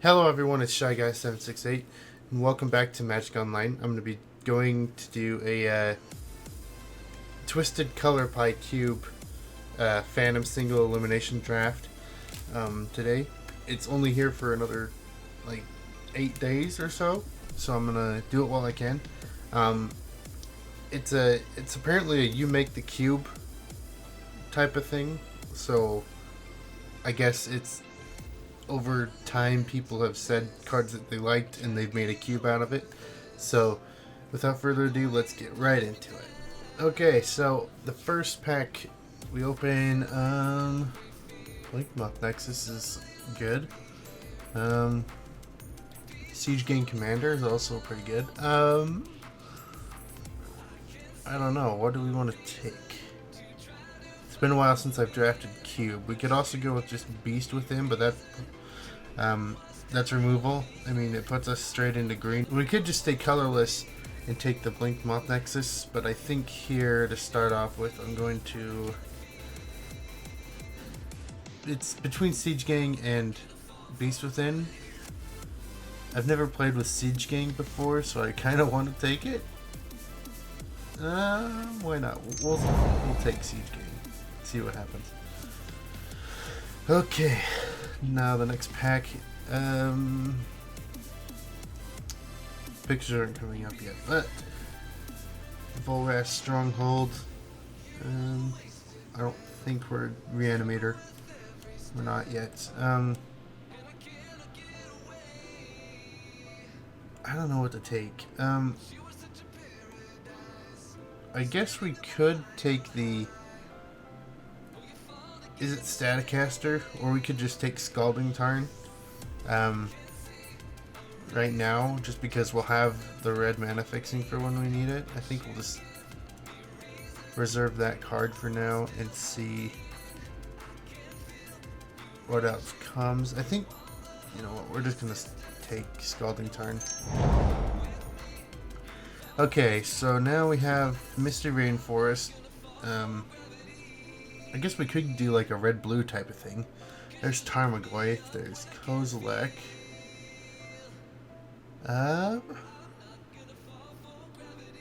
Hello everyone, it's Shy Guy 768 and welcome back to Magic Online. I'm going to be going to do a Twisted Color Pie Cube Phantom Single Elimination Draft today. It's only here for another like 8 days or so I'm going to do it while I can. It's apparently a you make the cube type of thing, so I guess it's over time people have said cards that they liked and they've made a cube out of it. So without further ado, let's get right into it. Okay, so the first pack we open, Blink Moth Nexus is good. Siege Gang Commander is also pretty good. I don't know, what do we want to take? It's been a while since I've drafted cube. We could also go with just Beast with him, but that's removal. I mean, it puts us straight into green. We could just stay colorless and take the Blink Moth Nexus, but I think here to start off with, I'm going to... It's between Siege Gang and Beast Within. I've never played with Siege Gang before, so I kind of want to take it. Why not? We'll take Siege Gang. See what happens. Okay, now the next pack. Pictures aren't coming up yet, but Volrath Stronghold. I don't think we're Reanimator. We're not yet. I don't know what to take. I guess we could take the... Is it Staticaster? Or we could just take Scalding Tarn. Right now, just because we'll have the red mana fixing for when we need it. I think we'll just reserve that card for now and see what else comes. I think, you know what, we're just going to take Scalding Tarn. Okay, so now we have Misty Rainforest. I guess we could do like a red-blue type of thing. There's Tarmogoyf, there's Kozilek.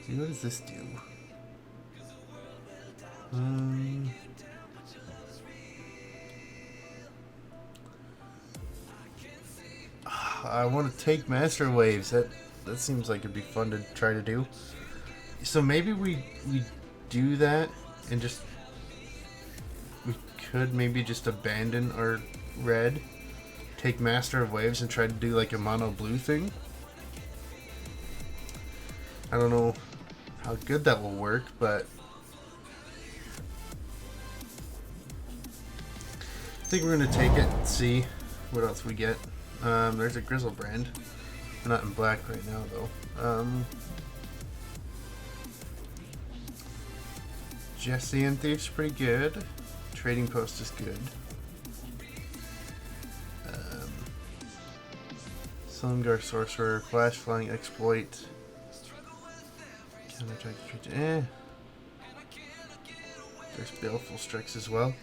See, what does this do? I want to take Master Waves. That seems like it'd be fun to try to do. So maybe we do that and just... We could maybe just abandon our red, take Master of Waves and try to do like a mono blue thing. I don't know how good that will work, but I think we're gonna take it and see what else we get. There's a Grizzlebrand. We're not in black right now though. Jessian Thief's pretty good. Trading Post is good. Silumgar Sorcerer, Flash Flying Exploit. There's Baleful Strix as well.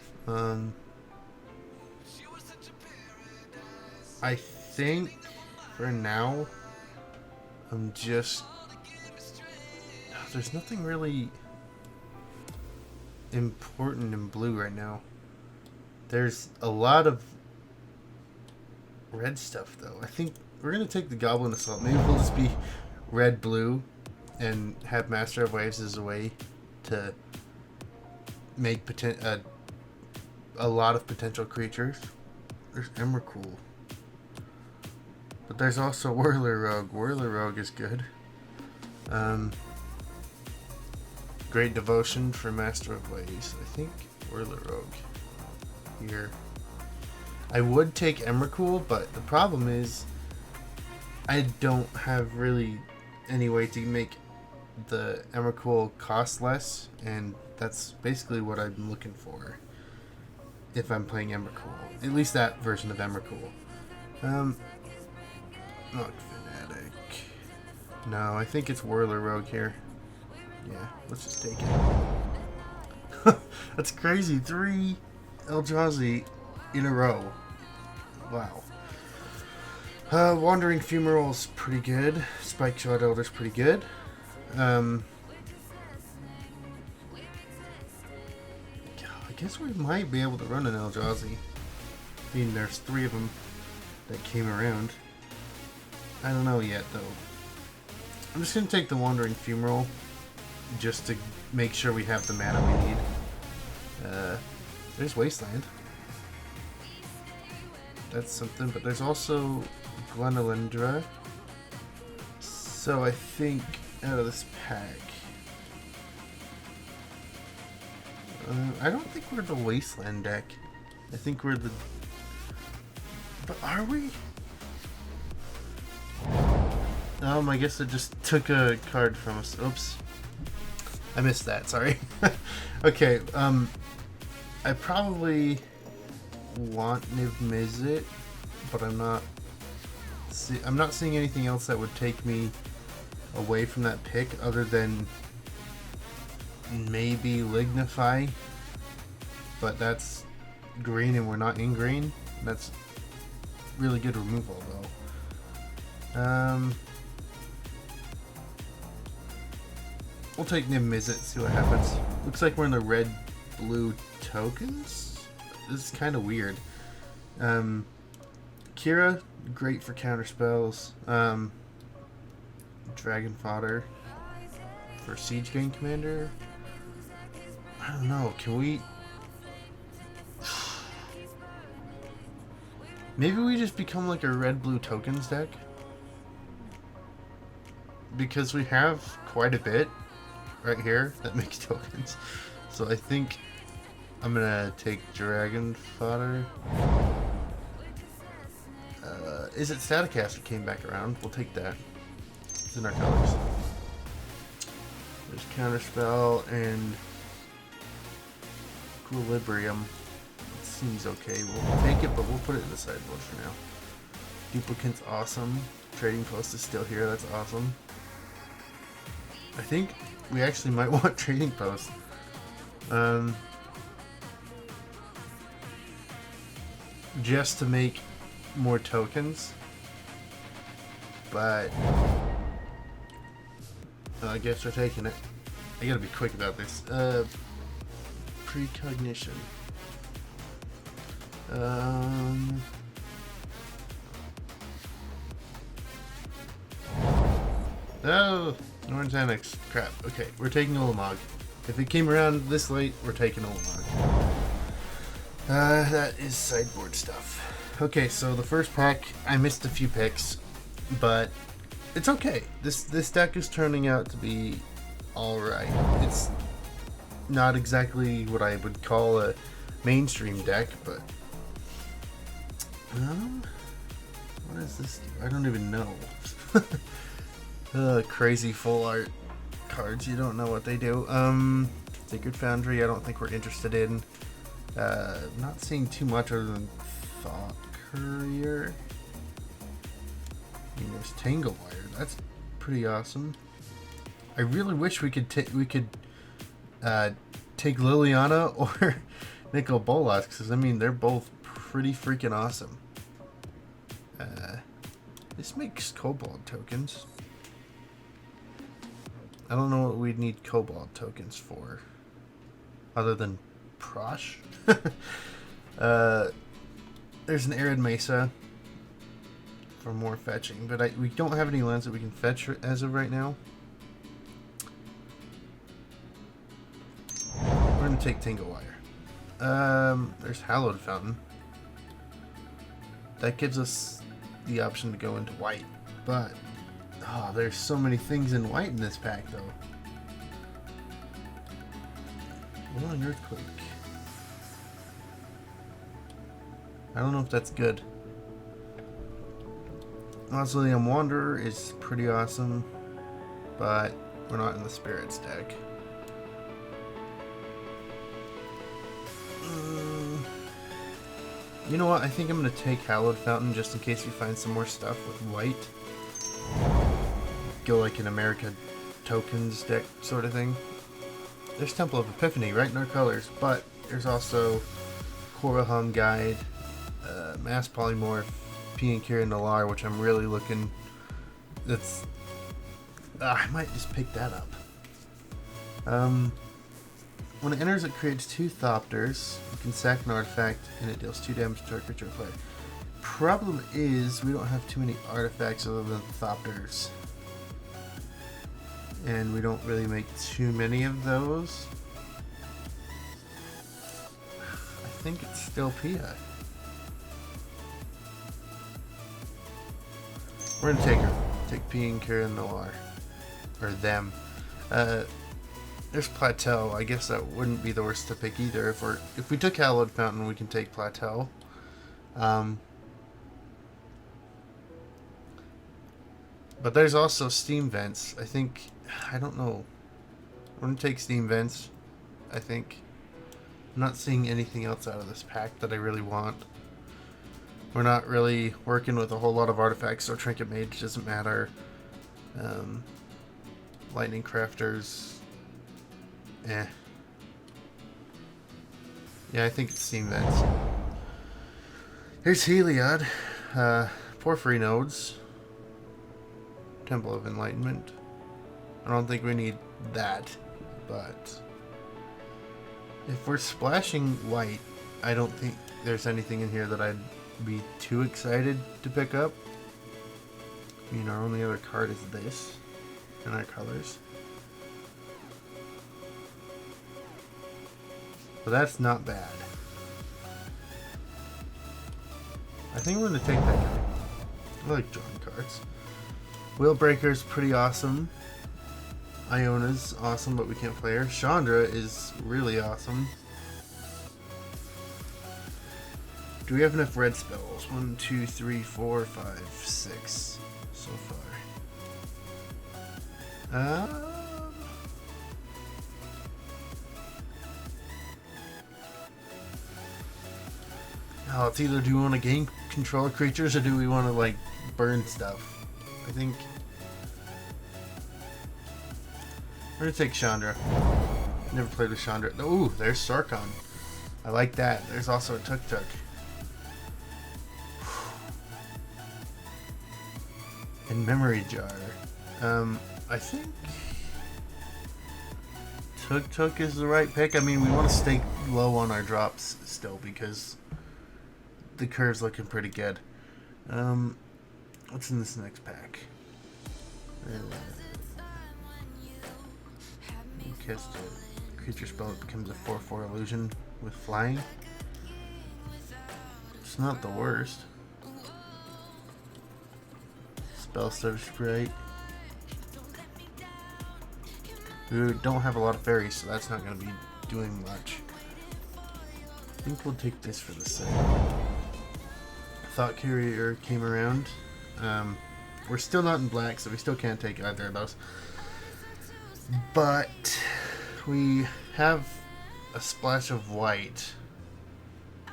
I think for now I'm just... There's nothing really important in blue right now. There's a lot of red stuff though. I think we're gonna take the Goblin Assault. Maybe we'll just be red-blue and have Master of Waves as a way to make a lot of potential creatures. There's Emrakul. But there's also Whirler Rogue. Whirler Rogue is good. Great Devotion for Master of Waves. I think Whirler Rogue here. I would take Emrakul, but the problem is I don't have really any way to make the Emrakul cost less, and that's basically what I'm looking for if I'm playing Emrakul. At least that version of Emrakul. Not Fanatic. No, I think it's Whirler Rogue here. Yeah, let's just take it. That's crazy. 3 Eldrazi in a row. Wow. Wandering Fumarol's pretty good. Spike Shot Elder's pretty good. I guess we might be able to run an Eldrazi. I mean, there's 3 of them that came around. I don't know yet, though. I'm just going to take the Wandering Fumarole just to make sure we have the mana we need. There's Wasteland. That's something, but there's also Glenelendra. So I think out of this pack, I don't think we're the Wasteland deck. I think we're the... But are we? I guess it just took a card from us. Oops. I missed that, sorry. Okay, I probably want Niv Mizzet, but I'm not seeing anything else that would take me away from that pick other than maybe Lignify, but that's green and we're not in green. That's really good removal though. We'll take Niv Mizzet, see what happens. Looks like we're in the red-blue tokens. This is kind of weird. Kira, great for counter spells. Dragon Fodder for Siege Gang Commander. I don't know. Can we? Maybe we just become like a red-blue tokens deck, because we have quite a bit right here that makes tokens. So I think I'm gonna take Dragon Fodder. Is it Staticaster came back around? We'll take that. It's in our colors. There's Counterspell and Equilibrium. It seems okay. We'll take it, but we'll put it in the sideboard for now. Duplicate's awesome. Trading Post is still here. That's awesome. I think we actually might want Trading Post. Just to make more tokens, but I guess we're taking it. I gotta be quick about this. Precognition. Oh, Norn's Annex. Crap. Okay, we're taking Ulamog. If it came around this late, we're taking Ulamog. That is sideboard stuff. Okay, so the first pack, I missed a few picks, but it's okay. This deck is turning out to be alright. It's not exactly what I would call a mainstream deck, but what does this do? I don't even know. Crazy full art cards, you don't know what they do. Sacred Foundry, I don't think we're interested in. Not seeing too much other than Thought Courier. I mean, there's Tangle Wire. That's pretty awesome. I really wish we could take Liliana or Nicol Bolas, because I mean they're both pretty freaking awesome. This makes Kobold tokens. I don't know what we'd need Kobold tokens for, other than Prosh. There's an Arid Mesa for more fetching, but we don't have any lands that we can fetch as of right now. We're gonna take Tingle Wire. There's Hallowed Fountain. That gives us the option to go into white, but there's so many things in white in this pack though. Rolling Earthquake. I don't know if that's good. Mausoleum Wanderer is pretty awesome, but we're not in the Spirits deck. You know what? I think I'm going to take Hallowed Fountain just in case we find some more stuff with white. Go like an America Tokens deck sort of thing. There's Temple of Epiphany right in our colors, but there's also Korahum Guide, Mass Polymorph, Piankira and Nalar, which I'm really looking. That's. I might just pick that up. When it enters, it creates 2 Thopters. You can sack an artifact, and it deals 2 damage to a creature player. Problem is, we don't have too many artifacts other than Thopters. And we don't really make too many of those. I think it's still Pia. We're gonna take her. Take Piankira and Nalar. Or them. There's Plateau. I guess that wouldn't be the worst to pick either. If we took Hallowed Fountain, we can take Plateau. But there's also Steam Vents. I don't know. I'm gonna take Steam Vents. I think. I'm not seeing anything else out of this pack that I really want. We're not really working with a whole lot of artifacts, so Trinket Mage doesn't matter. Lightning Crafters. Yeah, I think it's Steam Vents. Here's Heliod. Porphyry Nodes. Temple of Enlightenment. I don't think we need that, but if we're splashing white, I don't think there's anything in here that I'd be too excited to pick up. I mean, our only other card is this in our colors. But that's not bad. I think we're going to take that guy. I like drawing cards. Wheelbreaker's pretty awesome. Iona's awesome, but we can't play her. Chandra is really awesome. Do we have enough red spells? 1, 2, 3, 4, 5, 6 so far. Oh, it's either do we want to gain control of creatures or do we want to like burn stuff? I think we're gonna take Chandra. Never played with Chandra. Ooh, there's Sarkon. I like that. There's also a Tuk Tuk. And Memory Jar. I think Tuk Tuk is the right pick. I mean, we want to stay low on our drops still because the curve's looking pretty good. What's in this next pack? Cast a creature spell that becomes a 4/4 illusion with flying. It's not the worst. Spell Stutter Sprite. We don't have a lot of fairies, so that's not going to be doing much. I think we'll take this for the sake. Thought Carrier came around. We're still not in black, so we still can't take either of those. But we have a splash of white.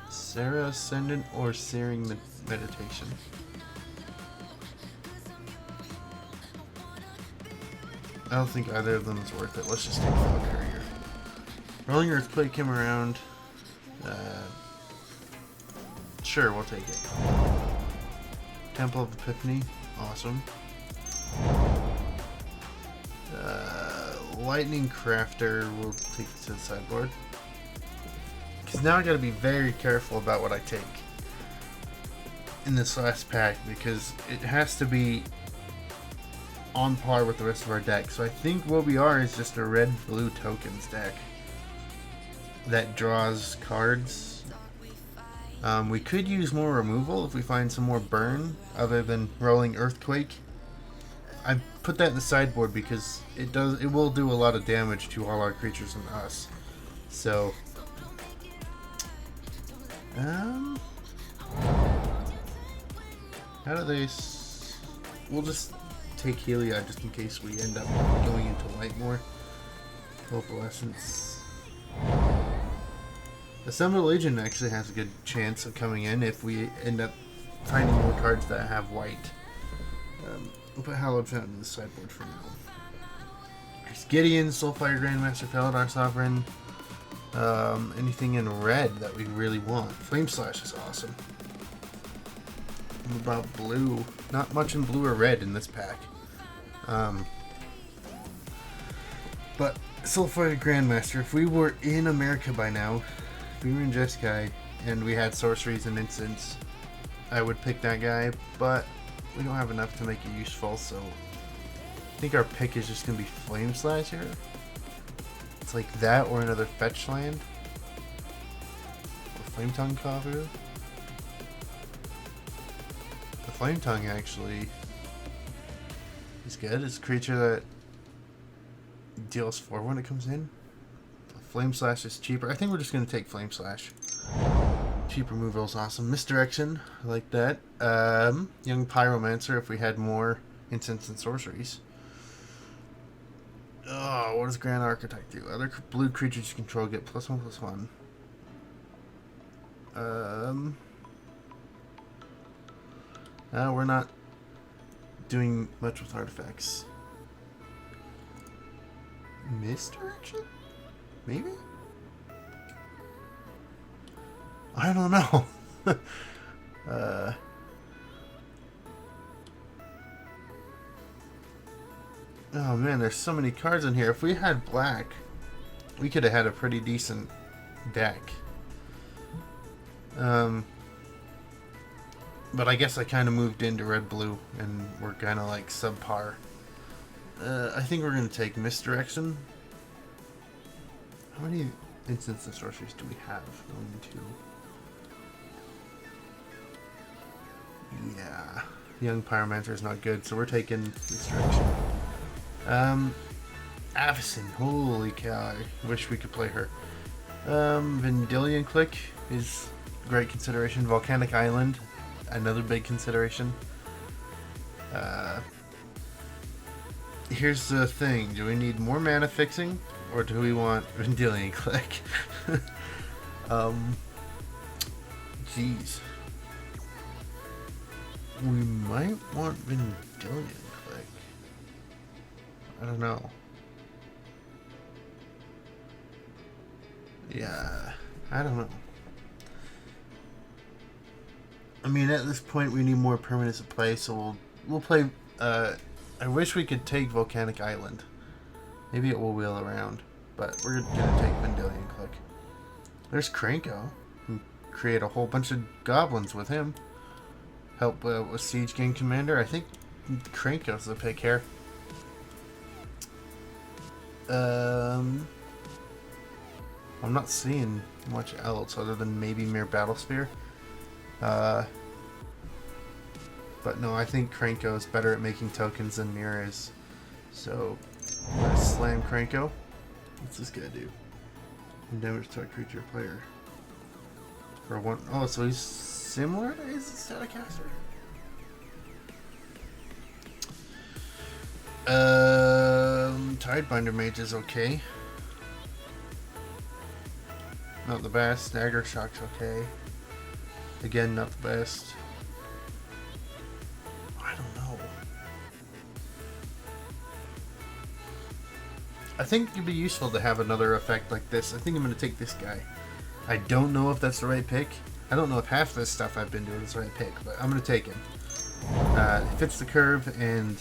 Sarah Ascendant or Searing Meditation. I don't think either of them is worth it. Let's just take Thought Courier. Rolling Earthquake came around. Sure, we'll take it. Temple of Epiphany, awesome. Lightning Crafter, we'll take it to the sideboard. Because now I gotta be very careful about what I take in this last pack, because it has to be on par with the rest of our deck. So I think what we are is just a red-blue tokens deck that draws cards. We could use more removal if we find some more burn other than rolling Earthquake. I put that in the sideboard because it will do a lot of damage to all our creatures and us. So how do they we'll just take Heliod just in case we end up going into light more. Opalescence. Assemble Legion actually has a good chance of coming in if we end up finding more cards that have white. We'll put Hallowed Fountain in the sideboard for now. There's Gideon, Soulfire Grandmaster, Felidar Sovereign. Anything in red that we really want. Flame Slash is awesome. about blue. Not much in blue or red in this pack. But Sulfide Grandmaster, if we were in America by now, if we were in Jeskai and we had sorceries and instants, I would pick that guy, but we don't have enough to make it useful, so I think our pick is just going to be Flame Slash here. It's like that or another fetch land. Or Flame Tongue Kavu. The Flame Tongue actually is good. It's a creature that deals 4 when it comes in. Flame Slash is cheaper. I think we're just going to take Flame Slash. Cheap removal is awesome. Misdirection, I like that. Young Pyromancer if we had more instants and sorceries. Oh, what does Grand Architect do? Other blue creatures you control get +1/+1. We're not doing much with artifacts. Misdirection? Maybe? I don't know. Oh man, there's so many cards in here. If we had black, we could have had a pretty decent deck. But I guess I kind of moved into red-blue, and we're kind of like subpar. I think we're going to take Misdirection. How many instants and sorceries do we have? 1, 2. Yeah. Young Pyromancer is not good, so we're taking Misdirection. Avacyn. Holy cow. I wish we could play her. Vendilion Click is a great consideration. Volcanic Island, another big consideration. Here's the thing. Do we need more mana fixing? Or do we want Vendilion Click? Jeez. We might want Vendilion Click. I don't know. Yeah, I don't know. I mean, at this point, we need more permanents to play, so we'll play. I wish we could take Volcanic Island. Maybe it will wheel around, but we're gonna take Vendilion Click. There's Kranko. We can create a whole bunch of goblins with him. Help with Siege Gang Commander. I think Kranko's the pick here. I'm not seeing much else other than maybe Mere Battlesphere. But no, I think Kranko is better at making tokens than Mir is. So, I'm going to slam Kranko. What's this guy do? And damage to a creature or player. For 1. Oh, so he's similar to his Staticaster. Tidebinder Mage is okay. Not the best. Dagger Shock's okay. Again, not the best. I don't know. I think it'd be useful to have another effect like this. I think I'm going to take this guy. I don't know if that's the right pick. I don't know if half this stuff I've been doing is the right pick, but I'm going to take him. It fits the curve and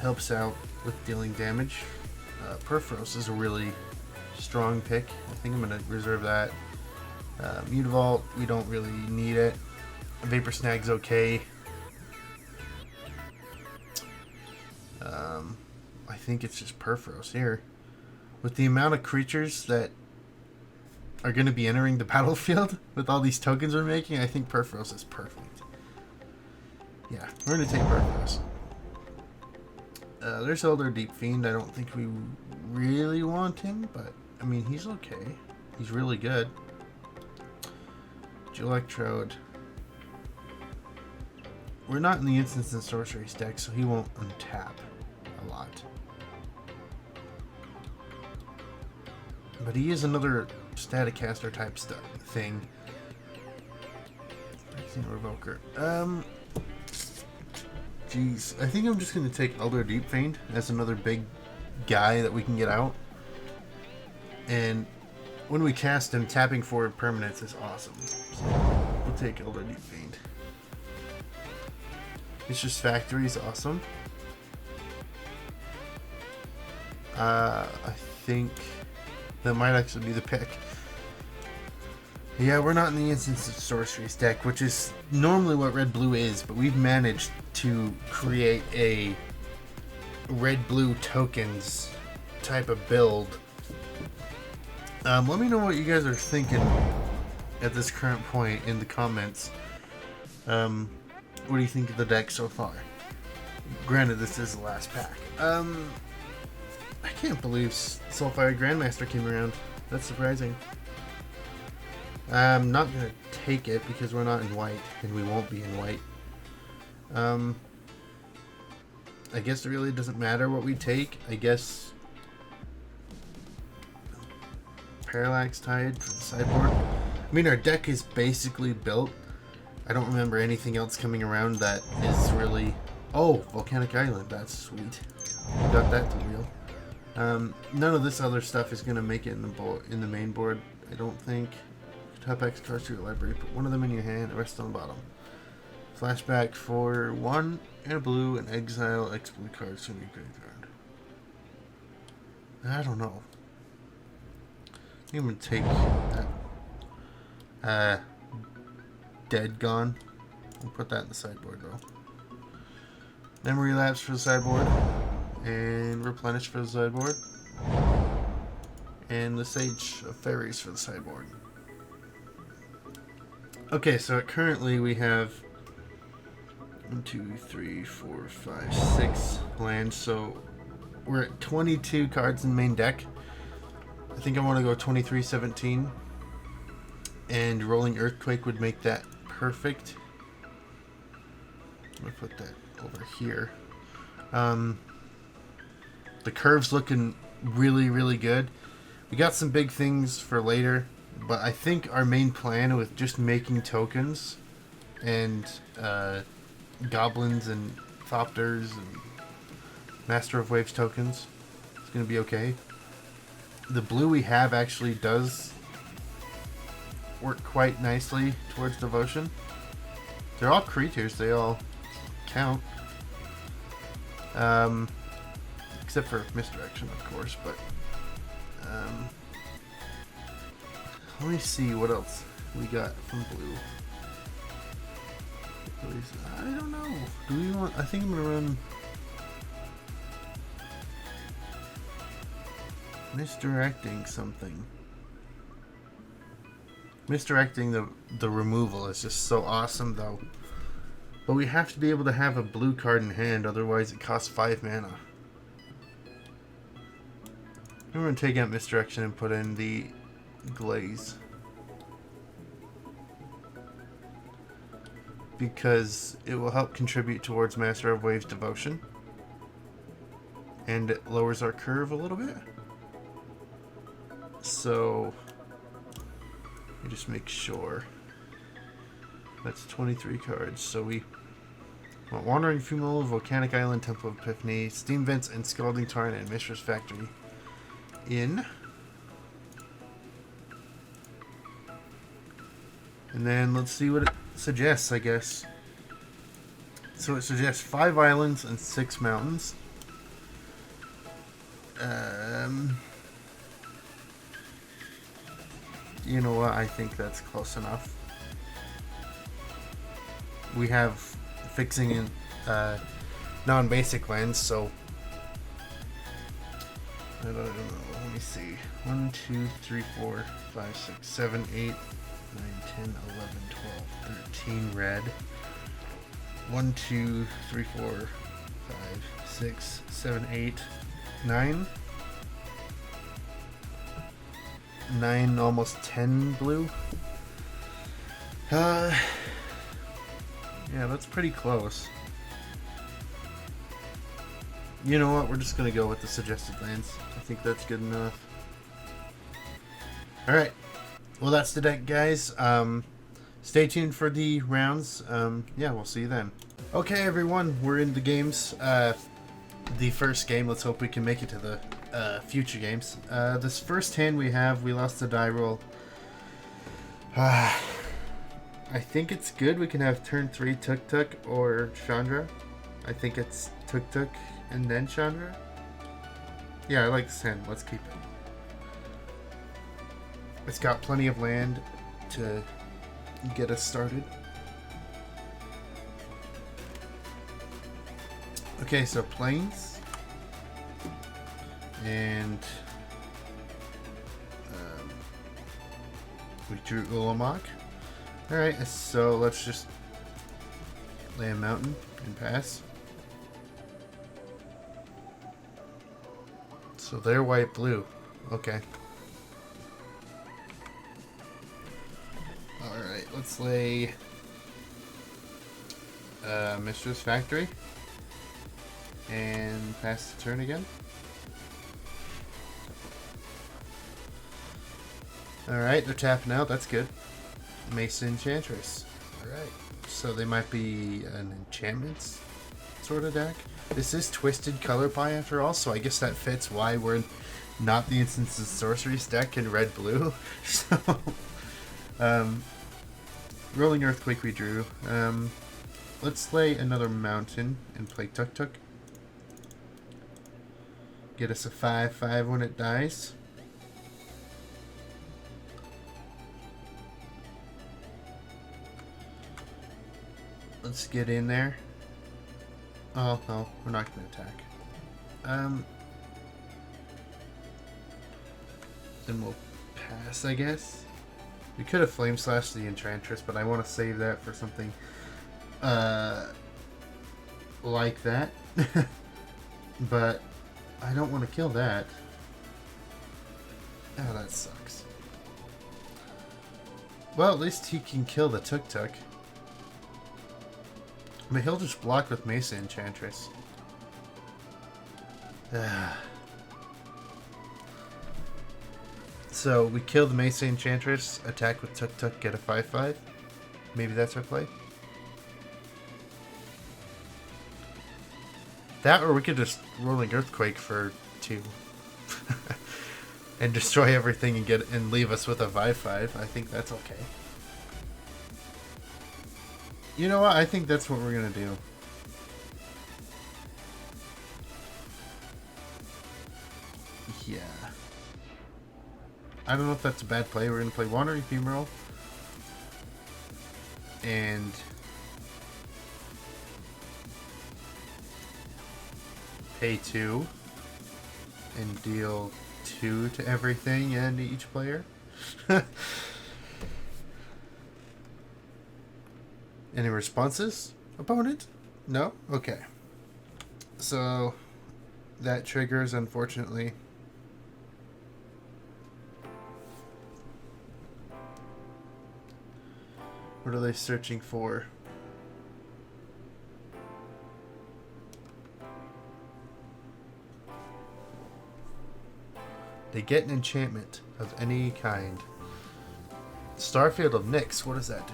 helps out with dealing damage. Perforos is a really strong pick. I think I'm going to reserve that. Mutavault, we don't really need it. Vapor Snag's okay. I think it's just Perforos here. With the amount of creatures that are going to be entering the battlefield with all these tokens we're making, I think Perforos is perfect. Yeah, we're going to take Perforos. There's Elder Deep Fiend. I don't think we really want him, but I mean, he's okay. He's really good. Electrode. We're not in the Instants and Sorceries deck, so he won't untap a lot. But he is another Staticaster type thing. Revoker. Jeez. I think I'm just going to take Elder Deep Fiend as another big guy that we can get out. And when we cast him, tapping forward permanents is awesome. So we'll take Elder Deep Fiend. Mistress Factory is awesome. I think that might actually be the pick. Yeah, we're not in the Instance of Sorceries deck, which is normally what red-blue is, but we've managed to create a red-blue tokens type of build. Let me know what you guys are thinking at this current point in the comments. What do you think of the deck so far? Granted, this is the last pack. I can't believe Soulfire Grandmaster came around. That's surprising. I'm not going to take it because we're not in white, and we won't be in white. I guess it really doesn't matter what we take. I guess Parallax Tide for the sideboard. I mean, our deck is basically built. I don't remember anything else coming around that is really... Oh, Volcanic Island. That's sweet. We got that to wheel. None of this other stuff is going to make it in the main board, I don't think. Top X cards to your library. Put one of them in your hand. The rest on the bottom. Flashback for 1 and a blue and exile X blue cards from your graveyard. I don't know. I think I'm going to take that. Dead Gone. I'll put that in the sideboard though. Memory Lapse for the sideboard. And Replenish for the sideboard. And the Sage of Fairies for the sideboard. Okay, so currently we have 1, 2, 3, 4, 5, 6 lands. So we're at 22 cards in the main deck. I think I want to go 23-17. And Rolling Earthquake would make that perfect. I'm going to put that over here. The curve's looking really, really good. We got some big things for later, but I think our main plan with just making tokens and goblins and thopters and Master of Waves tokens is going to be okay. The blue we have actually does work quite nicely towards devotion. They're all creatures, they all count. Except for misdirection, of course, but let me see what else we got from blue. I don't know. Do we want... I think I'm going to run... Misdirecting something. Misdirecting the removal is just so awesome, though. But we have to be able to have a blue card in hand, otherwise it costs 5 mana. I'm going to take out Misdirection and put in the Glaze. Because it will help contribute towards Master of Waves Devotion. And it lowers our curve a little bit. So, let me just make sure. That's 23 cards. So we want Wandering Fumal, Volcanic Island, Temple of Epiphany, Steam Vents, and Scalding Tarn, and Mistress Factory in. And then let's see what it suggests, I guess. So it suggests 5 islands and 6 mountains. You know what? I think that's close enough. We have fixing in non-basic lands, so I don't know. Let me see. 1, 2, 3, 4, 5, 6, 7, 8, 9, 10, 11, 12, 13 red. 1, 2, 3, 4, 5, 6, 7, 8, 9. 9, almost 10 blue. Yeah, that's pretty close. You know what? We're just going to go with the suggested lands. I think that's good enough. Alright. Well, that's the deck, guys. Stay tuned for the rounds. Yeah, we'll see you then. Okay, everyone. We're in the games. The first game. Let's hope we can make it to the future games. This first hand we lost the die roll. I think it's good. We can have turn 3 Tuk Tuk or Chandra. I think it's Tuk Tuk and then Chandra. Yeah, I like this hand. Let's keep it. It's got plenty of land to get us started. Okay, so plains. And we drew Ulamog. Alright, so let's just lay a mountain and pass. So they're white-blue. Okay. Alright, let's lay Mistress Factory. And pass the turn again. Alright, they're tapping out. That's good. Mason Enchantress. Alright. So they might be an enchantments sort of deck. This is Twisted Color Pie after all, so I guess that fits why we're not the Instances Sorceries deck in red-blue. So, Rolling Earthquake we drew. Let's lay another mountain and play Tuk Tuk. Get us a 5/5 when it dies. Let's get in there. Oh, no, we're not going to attack. Then we'll pass, I guess. We could have Flame Slashed the Enchantress, but I want to save that for something like that. But I don't want to kill that. Oh, that sucks. Well, at least he can kill the Tuk Tuk. But he'll just block with Mesa Enchantress. So we kill the Mesa Enchantress, attack with Tuk Tuk, get a 5/5. Maybe that's our play. That, or we could just Rolling Earthquake for 2. And destroy everything and leave us with a 5/5. I think that's okay. You know what? I think that's what we're gonna do. Yeah. I don't know if that's a bad play. We're gonna play Wandering Femoral. And pay 2. And deal 2 to everything and each player. Any responses, opponent? No? Okay. So, that triggers, unfortunately. What are they searching for? They get an enchantment of any kind. Starfield of Nyx, what does that do?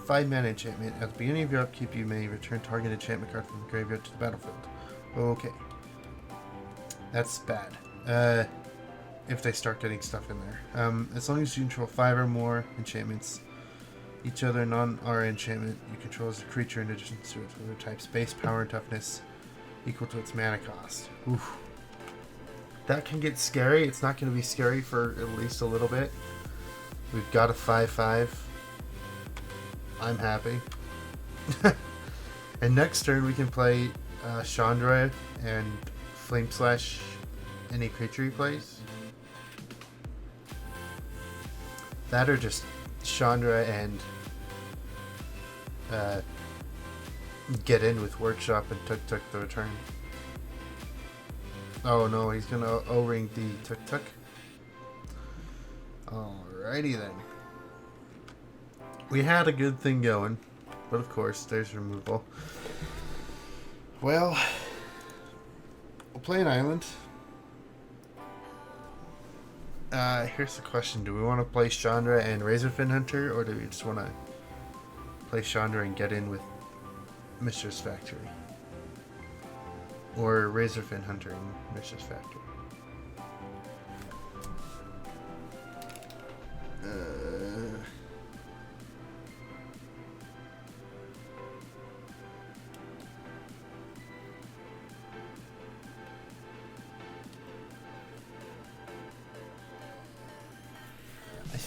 5-mana enchantment. At the beginning of your upkeep, you may return target enchantment card from the graveyard to the battlefield. Okay. That's bad. If they start getting stuff in there. As long as you control 5 or more enchantments, each other non-R enchantment you control as a creature in addition to its other type, space, power, and toughness equal to its mana cost. Oof. That can get scary. It's not going to be scary for at least a little bit. We've got a 5/5. I'm happy. And next turn we can play Chandra and Flame Slash any creature he plays. That or just Chandra and get in with Workshop and Tuk Tuk the return. Oh no, he's gonna O-ring the Tuk Tuk. Alrighty then. We had a good thing going, but of course there's removal. Well, we'll play an island. Here's the question. Do we want to play Chandra and Razorfin Hunter, or do we just want to play Chandra and get in with Mistress Factory? Or Razorfin Hunter and Mistress Factory?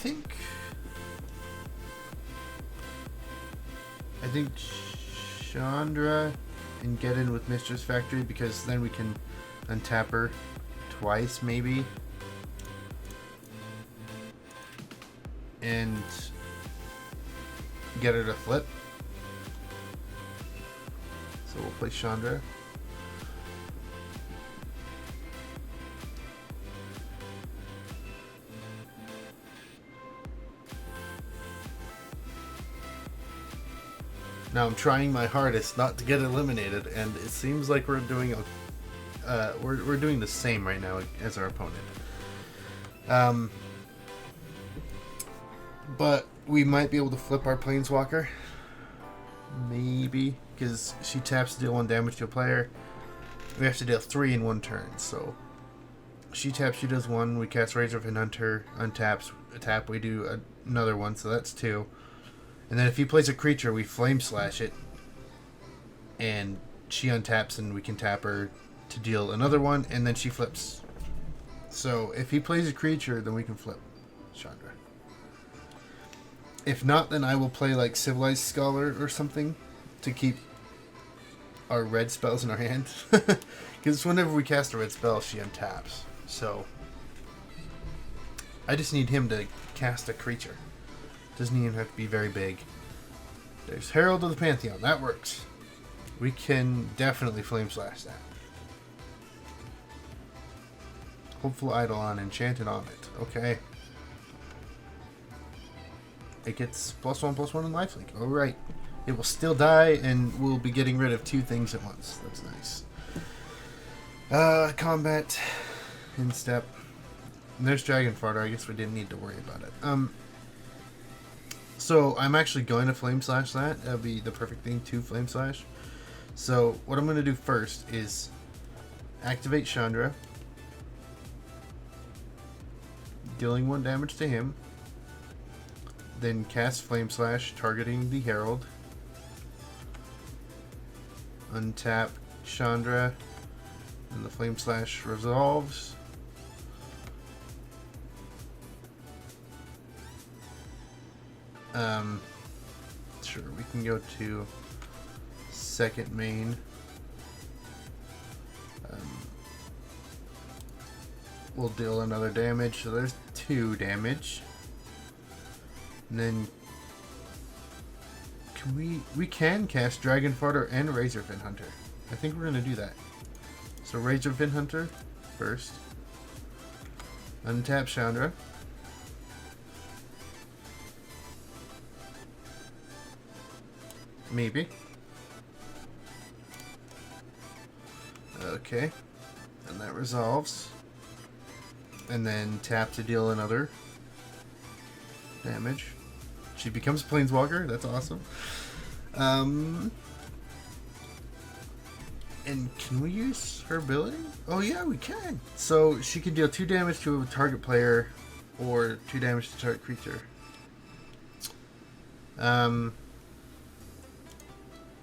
think Chandra and get in with Mistress Factory, because then we can untap her twice maybe. And get her to flip. So we'll play Chandra. Now I'm trying my hardest not to get eliminated, and it seems like we're doing we're doing the same right now as our opponent. But we might be able to flip our Planeswalker. Maybe, because she taps to deal 1 damage to a player. We have to deal 3 in 1 turn, so she taps, she does 1, we cast Razorfin Hunter, untaps, tap, we do another 1, so that's 2. And then if he plays a creature, we Flame Slash it, and she untaps, and we can tap her to deal another 1, and then she flips. So if he plays a creature, then we can flip Chandra. If not, then I will play like Civilized Scholar or something to keep our red spells in our hand. Because whenever we cast a red spell, she untaps. So I just need him to cast a creature. Doesn't even have to be very big. There's Herald of the Pantheon. That works. We can definitely Flame Slash that. Hopeful Eidolon, Enchanted Omit. Okay. It gets +1/+1 in lifelink. Alright. It will still die, and we'll be getting rid of 2 things at once. That's nice. Combat. Instep. And there's Dragon Farter. I guess we didn't need to worry about it. So I'm actually going to Flame Slash that. That would be the perfect thing to Flame Slash. So what I'm going to do first is activate Chandra, dealing 1 damage to him. Then cast Flame Slash, targeting the Herald. Untap Chandra, and the Flame Slash resolves. Sure, we can go to second main. We'll deal another damage, so there's 2 damage. And then we can cast Dragon Farter and Razorfin Hunter. I think we're gonna do that. So Razorfin Hunter first. Untap Chandra. Maybe. Okay. And that resolves. And then tap to deal another damage. She becomes a Planeswalker. That's awesome. And can we use her ability? Oh yeah, we can. So she can deal 2 damage to a target player, or 2 damage to target creature.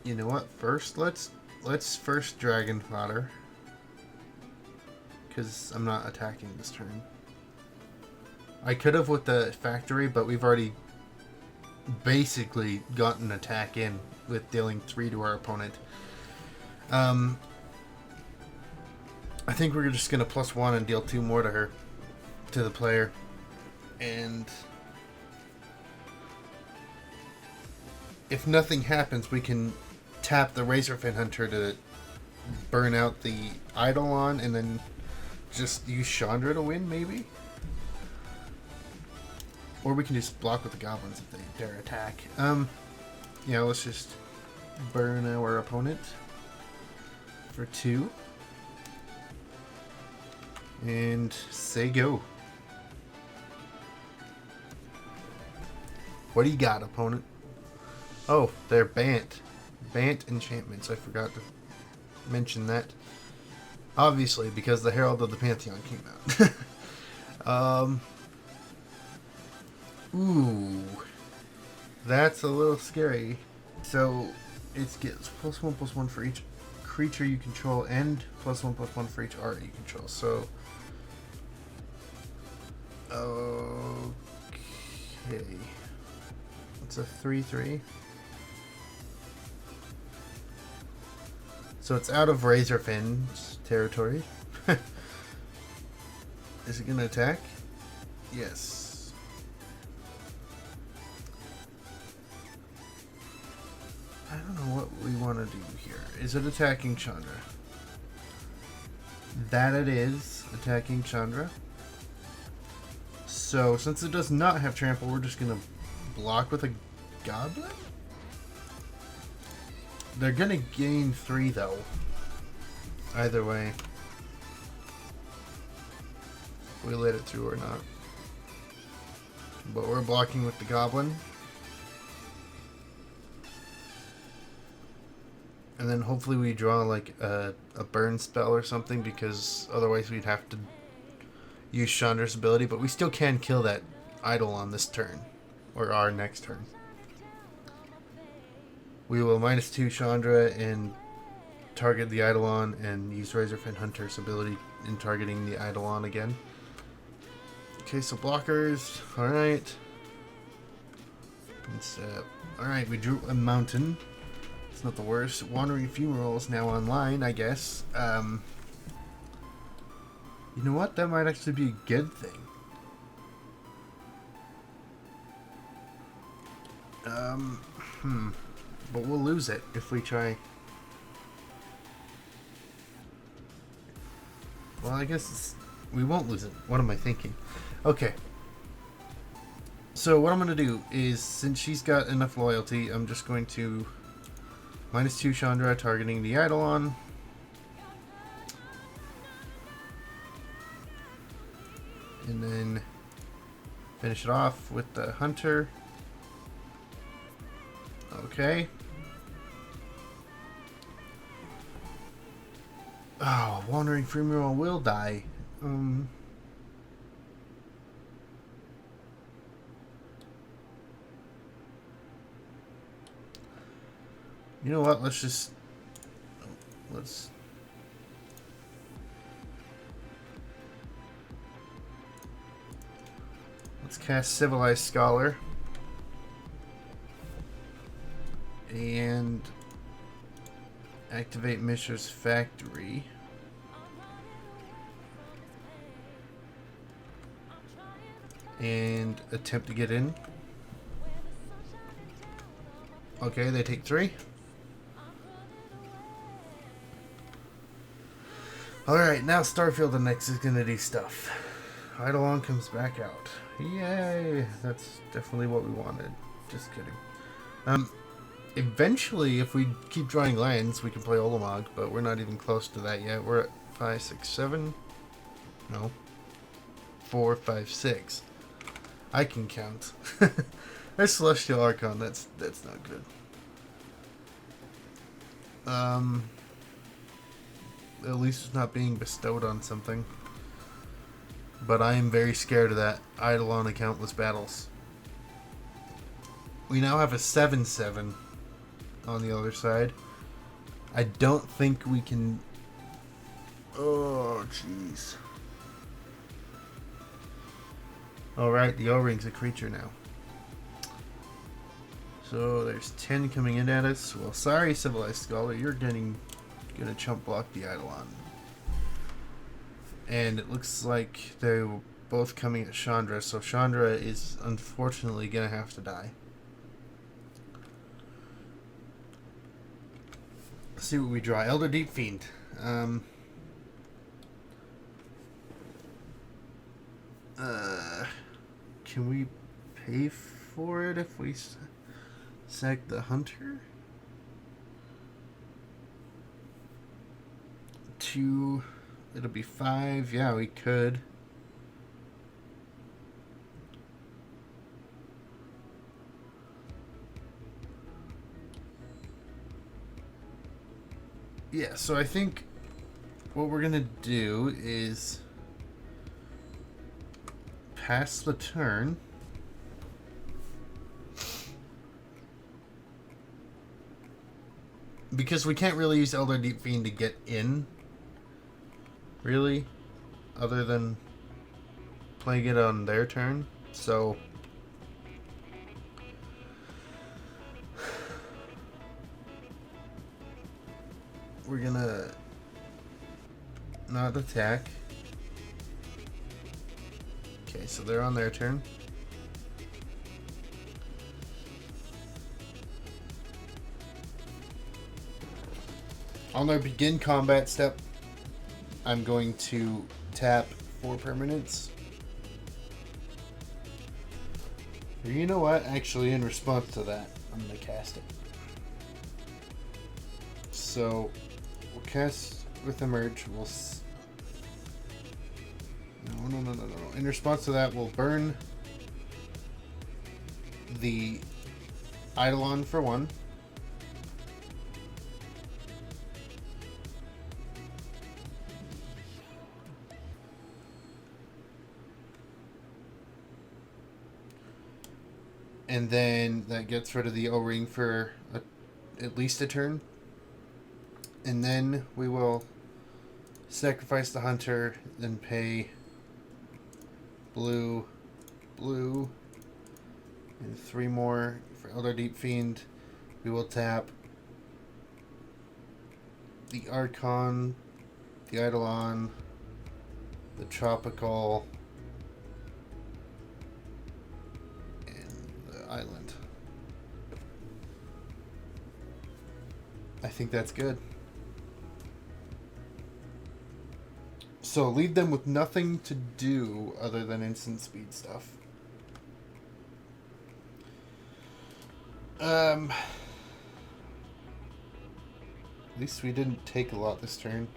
You know what? First, let's first Dragon Fodder, because I'm not attacking this turn. I could have with the factory, but we've already basically gotten an attack in with dealing 3 to our opponent. I think we're just gonna +1 and deal 2 more to her, to the player, and if nothing happens, we can tap the Razorfin Hunter to burn out the Eidolon, and then just use Chandra to win, maybe? Or we can just block with the goblins if they dare attack. Yeah, let's just burn our opponent for 2. And say go. What do you got, opponent? Oh, they're Bant. Bant enchantments. I forgot to mention that. Obviously, because the Herald of the Pantheon came out. Ooh. That's a little scary. So, it gets +1/+1 for each creature you control, and +1/+1 for each art you control. So, Okay. It's a 3/3. So it's out of Razorfin's territory. Is it going to attack? Yes. I don't know what we want to do here. Is it attacking Chandra? That it is attacking Chandra. So since it does not have trample, we're just going to block with a goblin? They're going to gain 3 though. Either way. We let it through or not. But we're blocking with the goblin. And then hopefully we draw like a burn spell or something, because otherwise we'd have to use Chandra's ability. But we still can kill that idol on this turn. Or our next turn. We will -2 Chandra and target the Eidolon and use Razorfin Hunter's ability in targeting the Eidolon again. Okay, so blockers. Alright. Alright, we drew a mountain. It's not the worst. Wandering Funeral is now online, I guess. You know what? That might actually be a good thing. But we'll lose it if we try. Well, I guess we won't lose it. What am I thinking? Okay. So what I'm going to do is, since she's got enough loyalty, I'm just going to -2 Chandra targeting the Eidolon. And then finish it off with the Hunter. Okay. Oh, Wandering Funeral will die. You know what? Let's cast Civilized Scholar and activate Mishra's Factory. And attempt to get in. Okay, they take 3. Alright, now Starfield the next is gonna do stuff. Eidolon comes back out. Yay! That's definitely what we wanted. Just kidding. Eventually, if we keep drawing lands, we can play Olamog, but we're not even close to that yet. We're at 5, 6, 7. No. 4, 5, 6. I can count. There's Celestial Archon. That's not good. At least it's not being bestowed on something. But I am very scared of that Eidolon of Countless Battles. We now have a 7/7 on the other side. I don't think we can... Oh, jeez. Alright, the O-Ring's a creature now. So there's 10 coming in at us. Well, sorry, Civilized Scholar, you're gonna chump block the Eidolon. And it looks like they were both coming at Chandra, so Chandra is unfortunately gonna have to die. Let's see what we draw. Elder Deep Fiend. Can we pay for it if we sack the Hunter? 2, it'll be 5. Yeah, we could. Yeah, so I think what we're gonna do is pass the turn. Because we can't really use Elder Deep Fiend to get in. Really? Other than playing it on their turn. So we're gonna not attack. Okay, so they're on their turn. On their begin combat step, I'm going to tap 4 permanents. Or you know what? Actually, in response to that, I'm going to cast it. So, we'll cast with Emerge. We'll... No. In response to that, we'll burn the Eidolon for 1. And then that gets rid of the O-ring for at least a turn. And then we will sacrifice the hunter, then pay blue, and 3 more for Elder Deep Fiend. We will tap the Archon, the Eidolon, the Tropical, island. I think that's good. So leave them with nothing to do other than instant speed stuff. At least we didn't take a lot this turn.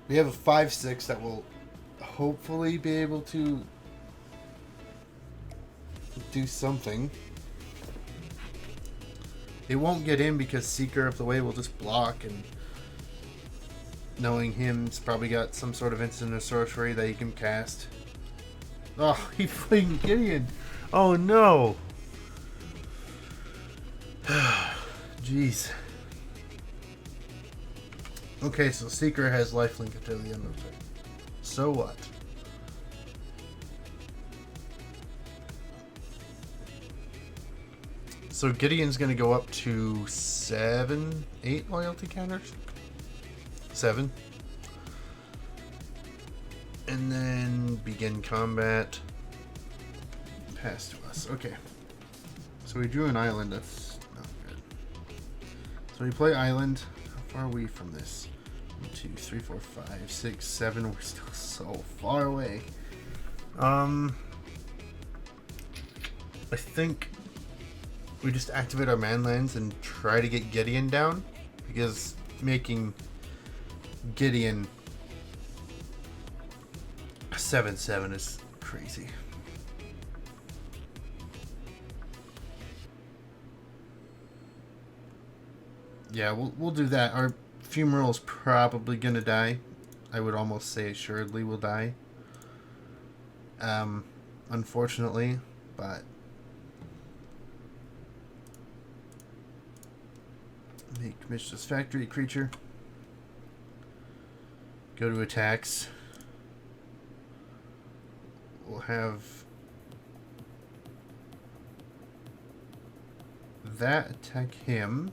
We have a 5/6 that will hopefully be able to do something. It won't get in because Seeker of the Way will just block, and knowing him, he's probably got some sort of instant or sorcery that he can cast. Oh, he's playing Gideon. Oh no. Jeez. Okay, so Seeker has lifelink until the end of the turn. So what? So Gideon's going to go up to 8 loyalty counters. 7. And then begin combat. Pass to us. Okay. So we drew an island. That's not good. So we play island. How far are we from this? 1, 2, 3, 4, 5, 6, 7. We're still so far away. I think we just activate our manlands and try to get Gideon down, because making Gideon 7/7 is crazy. Yeah, we'll do that. Our Fumarole is probably gonna die. I would almost say assuredly will die. Unfortunately, but make Mischievous Factory a creature. Go to attacks. We'll have that attack him.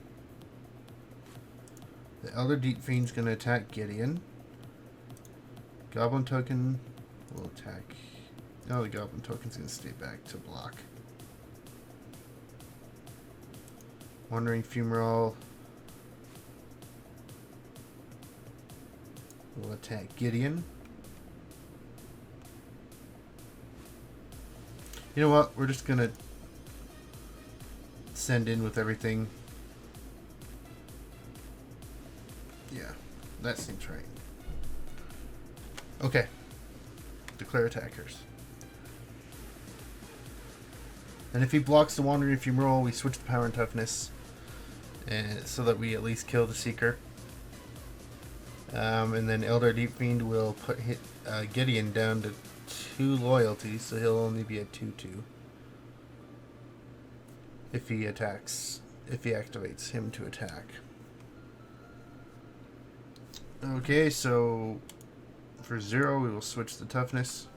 The Elder Deep Fiend's going to attack Gideon. Goblin token will attack. No, the Goblin token's going to stay back to block. Wandering Fumarole will attack Gideon. You know what? We're just going to send in with everything. Yeah, that seems right. Okay. Declare attackers. And if he blocks the Wandering Fumarole, we switch the power and toughness, and so that we at least kill the Seeker. And then Elder Deep Fiend will put Gideon down to 2 loyalty, so he'll only be at 2/2. If he attacks, if he activates him to attack. Okay, so for 0, we will switch the toughness.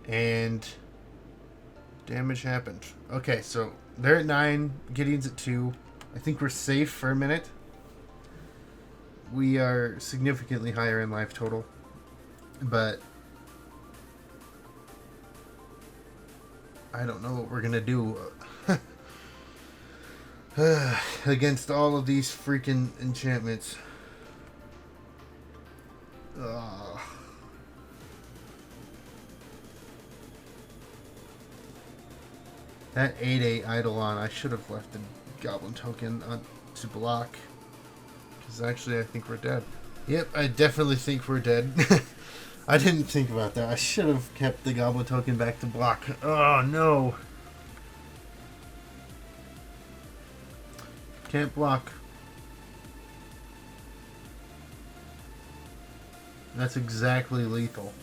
And Damage happened. Okay, so they're at 9. Gideon's at 2. I think we're safe for a minute. We are significantly higher in life total. But I don't know what we're going to do against all of these freaking enchantments. Ugh. That 8/8 Eidolon, I should have left the Goblin token to block. Because actually I think we're dead. Yep, I definitely think we're dead. I didn't think about that. I should have kept the Goblin token back to block. Oh no. Can't block. That's exactly lethal.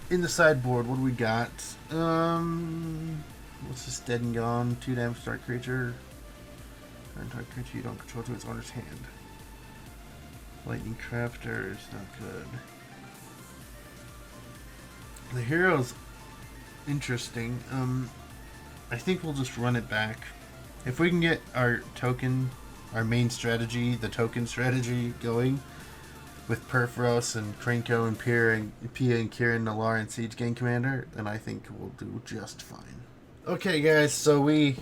In the sideboard, what do we got? What's this? Dead and Gone. 2 damage start creature. Turn target creature you don't control to its owner's hand. Lightning Crafter is not good. The hero's interesting. I think we'll just run it back. If we can get our token, our main strategy, the token strategy going, with Perforos and Krenko and Pia and Kieran, Nalar, and Siege Gang Commander, then I think we'll do just fine. Okay, guys, so we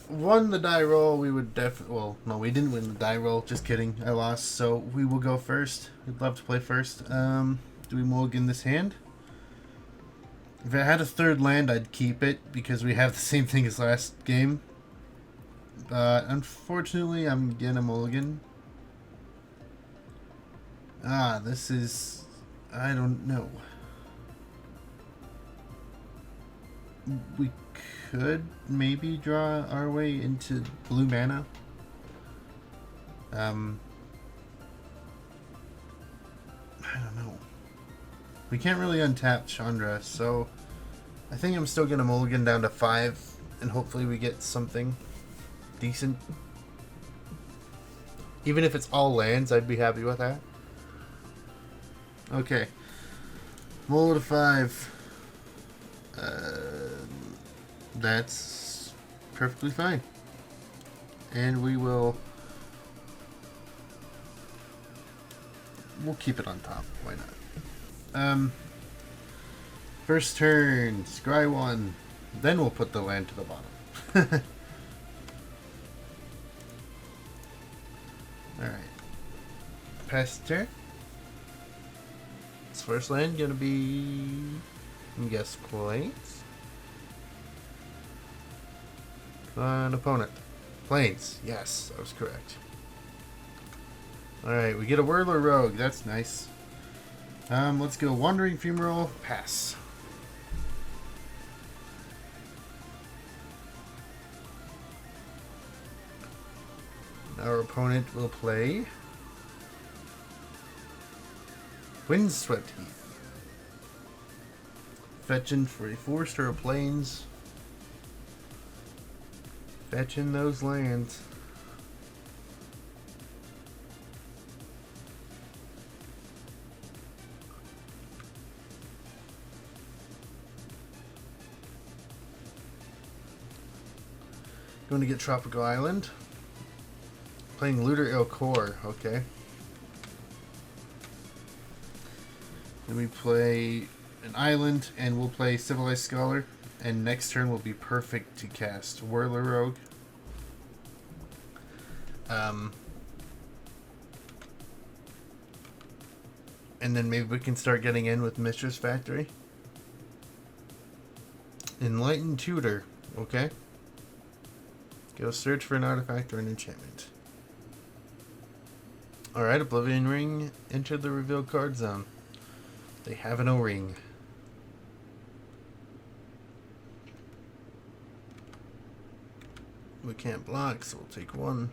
won the die roll. We would well, no, we didn't win the die roll. Just kidding. I lost, so we will go first. We'd love to play first. Do we mulligan this hand? If I had a third land, I'd keep it, because we have the same thing as last game. But unfortunately, I'm getting a mulligan. This is... I don't know. We could maybe draw our way into blue mana. I don't know. We can't really untap Chandra, so I think I'm still going to mulligan down to 5, and hopefully we get something decent. Even if it's all lands, I'd be happy with that. Okay. Mull to 5. That's perfectly fine. And we'll keep it on top. Why not? First turn, scry 1. Then we'll put the land to the bottom. Alright. Pass the turn. This first land gonna be, I guess, Plains. An opponent. Plains. Yes, I was correct. Alright, we get a Whirler Rogue. That's nice. Let's go Wandering Fumarole. Pass. Our opponent will play Windswept Heath. Fetching for a 4-star Plains. Fetching those lands. Going to get Tropical Island. Playing Looter El Core, okay. Then we play an island, and we'll play Civilized Scholar. And next turn will be perfect to cast Whirler Rogue. And then maybe we can start getting in with Mistress Factory. Enlightened Tutor, okay. Go search for an artifact or an enchantment. Alright, Oblivion Ring. Enter the revealed card zone. They have an O-ring. We can't block, so we'll take 1.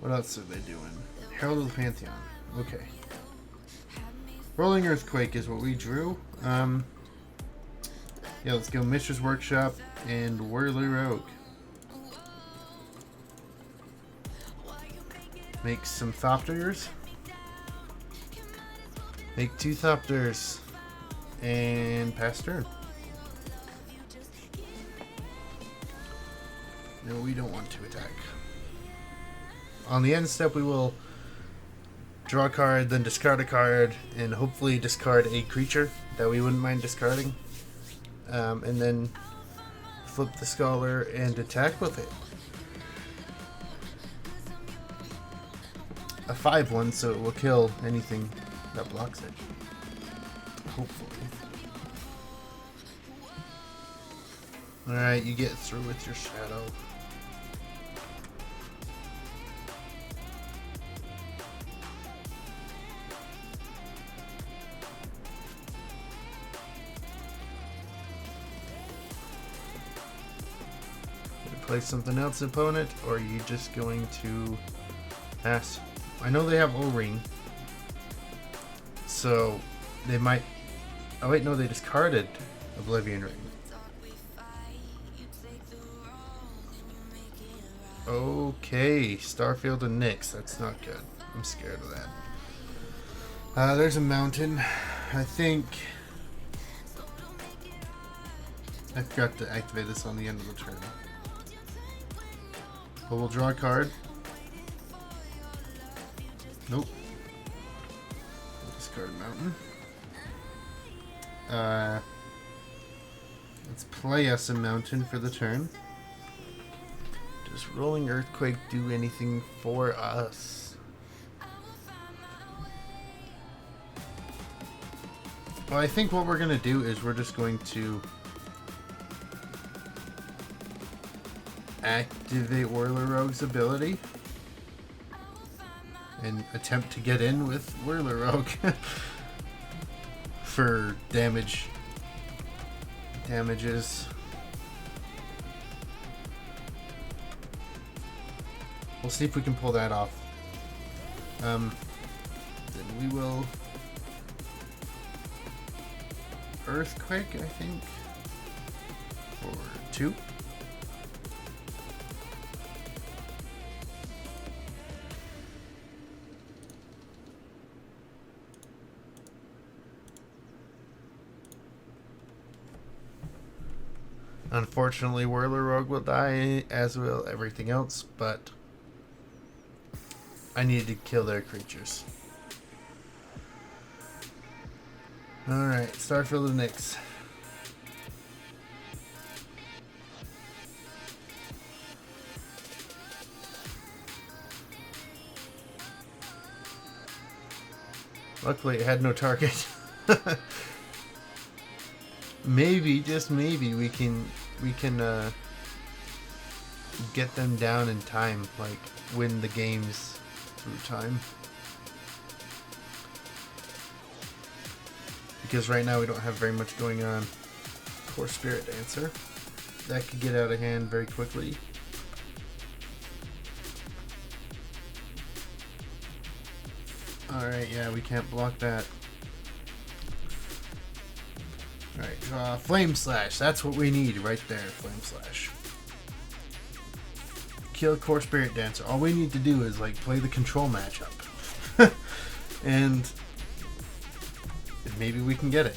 What else are they doing? Herald of the Pantheon. Okay. Rolling Earthquake is what we drew. Yeah, let's go Mistress Workshop and Whirler Rogue. Make some Thopters. Make 2 Thopters. And pass turn. No, we don't want to attack. On the end step, we will draw a card, then discard a card, and hopefully discard a creature that we wouldn't mind discarding. And then flip the Scholar and attack with it. A 5/1, so it will kill anything that blocks it. Hopefully. Alright, you get through with your shadow. Play something else, opponent, or are you just going to pass? I know they have O-Ring, so they might. Oh wait, no, they discarded Oblivion Ring. Okay, Starfield and Nyx. That's not good. I'm scared of that. There's a mountain. I think I forgot to activate this on the end of the turn. But we'll draw a card. Nope. We'll discard a mountain. Let's play us a mountain for the turn. Does Rolling Earthquake do anything for us? Well, I think what we're going to do is we're just going to activate Whirler Rogue's ability and attempt to get in with Whirler Rogue for damages. We'll see if we can pull that off. Then we will Earthquake, I think, for 2. Unfortunately, Whirler Rogue will die, as will everything else, but I needed to kill their creatures. Alright, Starfield and Nyx. Luckily, it had no target. Maybe, just maybe, we can get them down in time, like win the games through time. Because right now we don't have very much going on. Core Spirit Dancer. That could get out of hand very quickly. Alright, yeah, we can't block that. Alright, draw Flame Slash. That's what we need right there, Flame Slash. Kill Core Spirit Dancer. All we need to do is like play the control matchup. And maybe we can get it.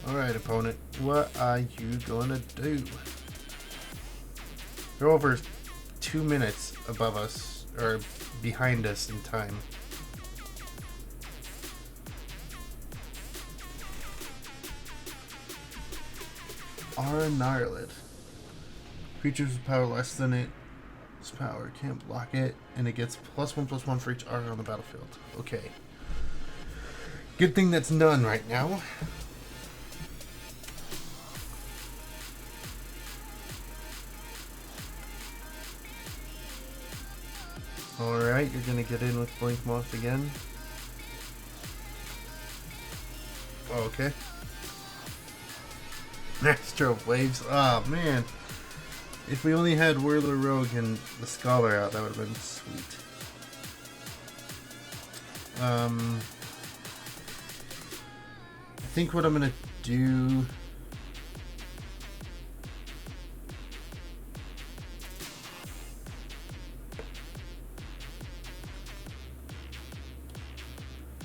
Alright, opponent. What are you gonna do? They're over 2 minutes above us, or behind us in time. Aura Gnarlid. Creatures with power less than its power can't block it, and it gets +1/+1 for each aura on the battlefield. Okay. Good thing that's none right now. Alright, you're gonna get in with Blink Moth again. Oh, okay. Astro Waves. Oh, man. If we only had Whirler Rogue and the Scholar out, that would have been sweet. I think what I'm gonna do...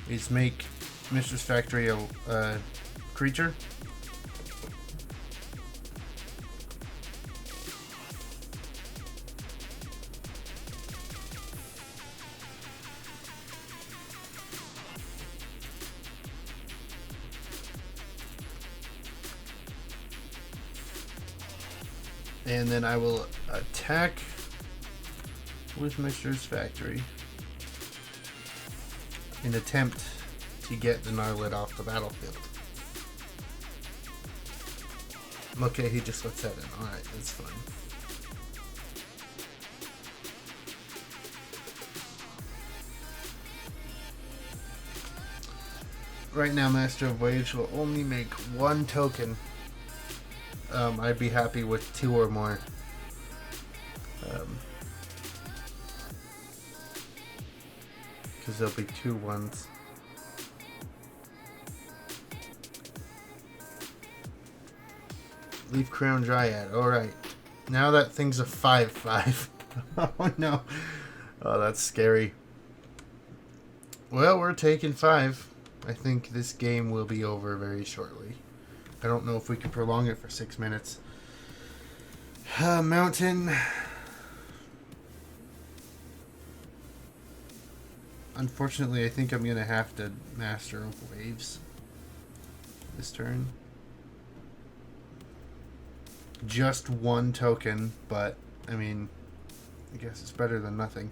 is make Mistress Factory a creature. And then I will attack with Mistress Factory in attempt to get the Gnarlid off the battlefield. Okay, he just lets that in. Alright, that's fine. Right now, Master of Waves will only make one token. I'd be happy with 2 or more. Because there'll be 2 ones. Leaf Crown Dryad. Alright. Now that thing's a 5/5. Oh no. Oh, that's scary. Well, we're taking 5. I think this game will be over very shortly. I don't know if we can prolong it for 6 minutes. Mountain. Unfortunately, I think I'm going to have to Master of Waves this turn. Just 1 token, but, I mean, I guess it's better than nothing.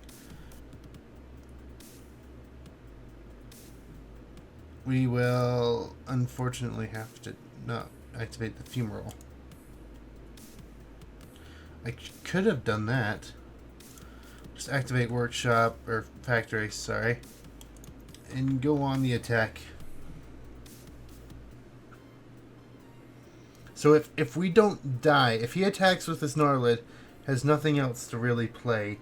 We will, unfortunately, have to not activate the Fumarole. I could have done that. Just activate Workshop, or Factory, sorry. And go on the attack. So if we don't die, if he attacks with this Gnarlid, has nothing else to really play,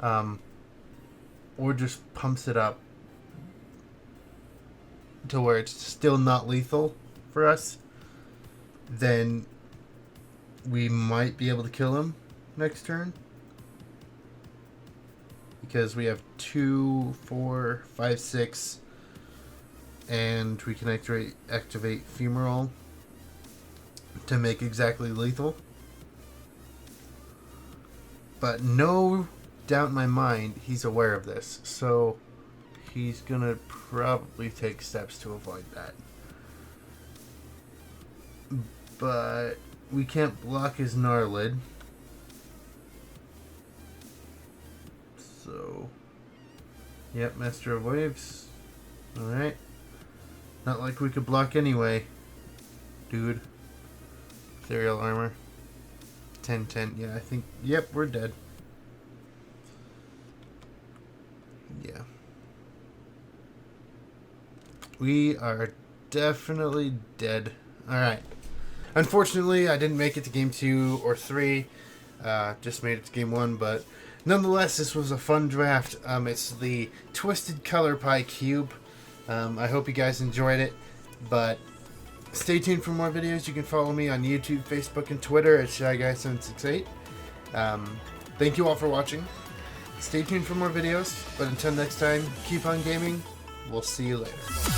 or just pumps it up to where it's still not lethal for us, then we might be able to kill him next turn. Because we have 2, 4, 5, 6, and we can activate Fumarole to make exactly lethal. But no doubt in my mind, he's aware of this, so he's gonna probably take steps to avoid that. But we can't block his Gnarlid. So, yep, Master of Waves. Alright. Not like we could block anyway, dude. Ethereal Armor. 10/10. Yeah, I think, yep, we're dead. Yeah. We are definitely dead. Alright. Unfortunately, I didn't make it to game 2 or 3. Just made it to game 1, but nonetheless, this was a fun draft. It's the Twisted Color Pie Cube. I hope you guys enjoyed it, but stay tuned for more videos. You can follow me on YouTube, Facebook, and Twitter at ShyGuy768. Thank you all for watching. Stay tuned for more videos, but until next time, keep on gaming. We'll see you later.